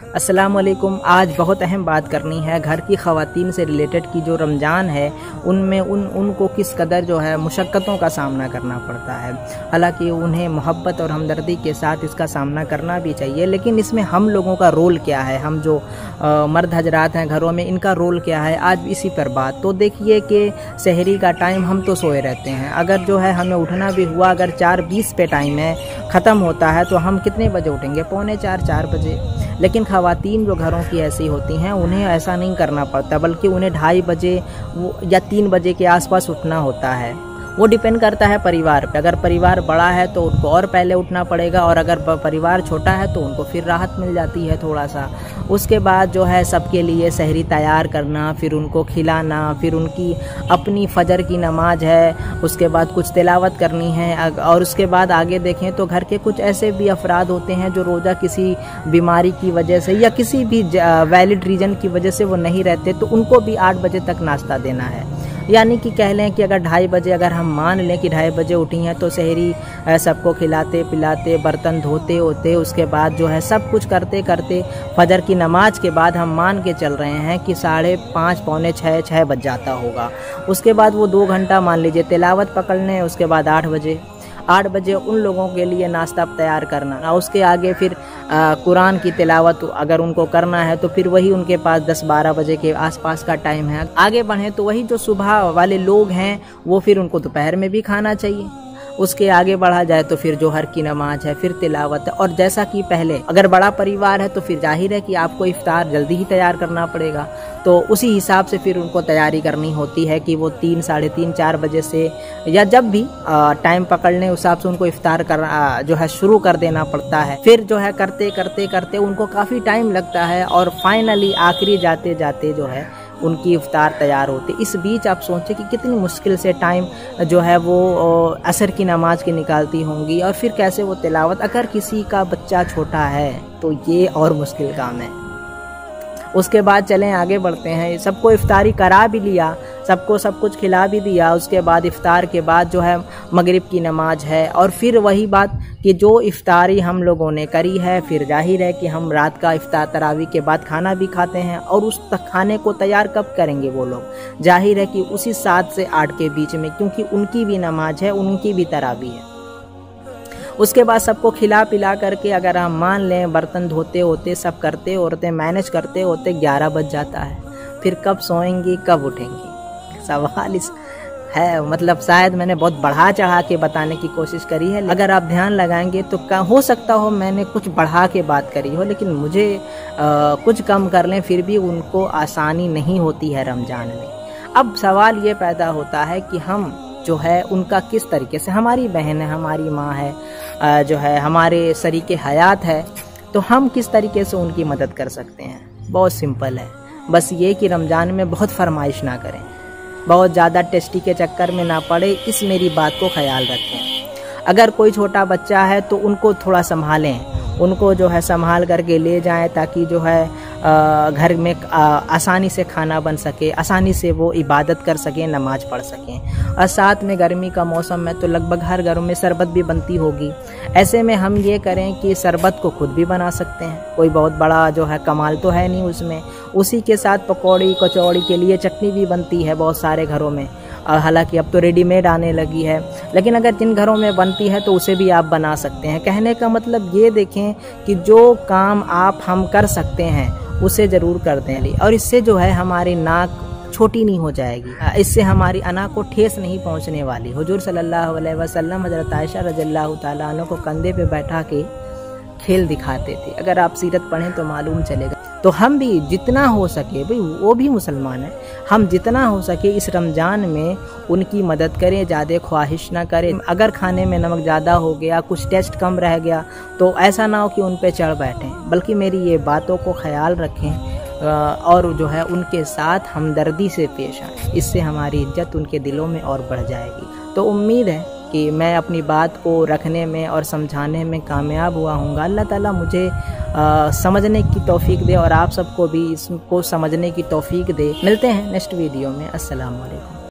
अस्सलाम वालेकुम। आज बहुत अहम बात करनी है घर की ख़वातीन से रिलेटेड की जो रमज़ान है उनमें उनको किस कदर जो है मुशक्क़तों का सामना करना पड़ता है। हालांकि उन्हें मोहब्बत और हमदर्दी के साथ इसका सामना करना भी चाहिए, लेकिन इसमें हम लोगों का रोल क्या है, हम जो मर्द हजरात हैं घरों में, इनका रोल क्या है, आज इसी पर बात। तो देखिए कि सहरी का टाइम हम तो सोए रहते हैं, अगर जो है हमें उठना भी हुआ अगर 4:20 पे टाइम है ख़त्म होता है तो हम कितने बजे उठेंगे? 3:45-4 बजे। लेकिन ख़वातीन जो घरों की ऐसी होती हैं उन्हें ऐसा नहीं करना पड़ता, बल्कि उन्हें 2:30 बजे या 3 बजे के आसपास उठना होता है। वो डिपेंड करता है परिवार पे। अगर परिवार बड़ा है तो उनको और पहले उठना पड़ेगा, और अगर परिवार छोटा है तो उनको फिर राहत मिल जाती है थोड़ा सा। उसके बाद जो है सबके लिए सहरी तैयार करना, फिर उनको खिलाना, फिर उनकी अपनी फजर की नमाज है, उसके बाद कुछ तिलावत करनी है। और उसके बाद आगे देखें तो घर के कुछ ऐसे भी अफराद होते हैं जो रोज़ा किसी बीमारी की वजह से या किसी भी वैलिड रीज़न की वजह से वो नहीं रहते, तो उनको भी 8 बजे तक नाश्ता देना है। यानी कि कह लें कि अगर 2:30 बजे अगर हम मान लें कि 2:30 बजे उठी हैं तो सहरी सबको खिलाते पिलाते बर्तन धोते होते उसके बाद जो है सब कुछ करते करते फजर की नमाज के बाद हम मान के चल रहे हैं कि 5:30 पौने 6 बज जाता होगा। उसके बाद वो 2 घंटा मान लीजिए तिलावत पकड़ने, उसके बाद 8 बजे उन लोगों के लिए नाश्ता तैयार करना। उसके आगे फिर कुरान की तिलावत अगर उनको करना है तो फिर वही उनके पास 10-12 बजे के आसपास का टाइम है। आगे बढ़ें तो वही जो सुबह वाले लोग हैं वो फिर उनको दोपहर में भी खाना चाहिए। उसके आगे बढ़ा जाए तो फिर जोहर की नमाज है, फिर तिलावत है। और जैसा कि पहले अगर बड़ा परिवार है तो फिर जाहिर है कि आपको इफ्तार जल्दी ही तैयार करना पड़ेगा, तो उसी हिसाब से फिर उनको तैयारी करनी होती है कि वो 3, साढ़े 3, 4 बजे से या जब भी टाइम पकड़ने उस हिसाब से उनको इफ्तार जो है शुरू कर देना पड़ता है। फिर जो है करते करते करते उनको काफ़ी टाइम लगता है और फाइनली आखिरी जाते जाते जो है उनकी इफ्तार तैयार होती। इस बीच आप सोचें कि कितनी मुश्किल से टाइम जो है वो असर की नमाज की निकालती होंगी, और फिर कैसे वो तिलावत। अगर किसी का बच्चा छोटा है तो ये और मुश्किल काम है। उसके बाद चलें आगे बढ़ते हैं। सबको इफ्तारी करा भी लिया, सबको सब कुछ खिला भी दिया। उसके बाद इफ्तार के बाद जो है मगरिब की नमाज है, और फिर वही बात कि जो इफ्तारी हम लोगों ने करी है फिर जाहिर है कि हम रात का इफ्तार तरावी के बाद खाना भी खाते हैं। और उस खाने को तैयार कब करेंगे वो लोग? जाहिर है कि उसी 7 से 8 के बीच में, क्योंकि उनकी भी नमाज है, उनकी भी तरावी है। उसके बाद सबको खिला पिला करके अगर हम मान लें बर्तन धोते होते सब करते होते मैनेज करते होते 11 बज जाता है। फिर कब सोएंगी, कब उठेंगी? सवाल इस है। मतलब शायद मैंने बहुत बढ़ा चढ़ा के बताने की कोशिश करी है, अगर आप ध्यान लगाएंगे तो हो सकता हो मैंने कुछ बढ़ा के बात करी हो, लेकिन मुझे कुछ कम कर लें फिर भी उनको आसानी नहीं होती है रमज़ान में। अब सवाल ये पैदा होता है कि हम जो है उनका किस तरीके से, हमारी बहन है, हमारी माँ है, जो है हमारे शरीके हयात है, तो हम किस तरीके से उनकी मदद कर सकते हैं? बहुत सिंपल है, बस ये कि रमज़ान में बहुत फरमाइश ना करें, बहुत ज़्यादा टेस्टी के चक्कर में ना पड़े, इस मेरी बात को ख्याल रखें। अगर कोई छोटा बच्चा है तो उनको थोड़ा संभालें, उनको जो है संभाल करके ले जाएं ताकि जो है घर में आसानी से खाना बन सके, आसानी से वो इबादत कर सकें, नमाज पढ़ सकें। और साथ में गर्मी का मौसम है तो लगभग हर घरों में शरबत भी बनती होगी। ऐसे में हम ये करें कि शरबत को खुद भी बना सकते हैं, कोई बहुत बड़ा जो है कमाल तो है नहीं उसमें। उसी के साथ पकौड़ी कचौड़ी के लिए चटनी भी बनती है बहुत सारे घरों में, हालांकि अब तो रेडीमेड आने लगी है, लेकिन अगर जिन घरों में बनती है तो उसे भी आप बना सकते हैं। कहने का मतलब ये देखें कि जो काम हम कर सकते हैं उसे ज़रूर कर दें, और इससे जो है हमारी नाक छोटी नहीं हो जाएगी, इससे हमारी अना को ठेस नहीं पहुंचने वाली। हुजूर सल्लल्लाहु अलैहि वसल्लम हज़रत आयशा रज़ियल्लाहु ताला अन्हा को कंधे पे बैठा के खेल दिखाते थे, अगर आप सीरत पढ़ें तो मालूम चलेगा। तो हम भी जितना हो सके, भाई वो भी मुसलमान है, हम जितना हो सके इस रमज़ान में उनकी मदद करें, ज़्यादा ख्वाहिश ना करें। अगर खाने में नमक ज़्यादा हो गया, कुछ टेस्ट कम रह गया, तो ऐसा ना हो कि उन पे चढ़ बैठें, बल्कि मेरी ये बातों को ख्याल रखें और जो है उनके साथ हमदर्दी से पेश आएँ। इससे हमारी इज्जत उनके दिलों में और बढ़ जाएगी। तो उम्मीद है कि मैं अपनी बात को रखने में और समझाने में कामयाब हुआ हूँगा। अल्लाह ताला मुझे समझने की तौफीक दे और आप सबको भी इसको समझने की तौफीक दे। मिलते हैं नेक्स्ट वीडियो में। अस्सलाम वालेकुम।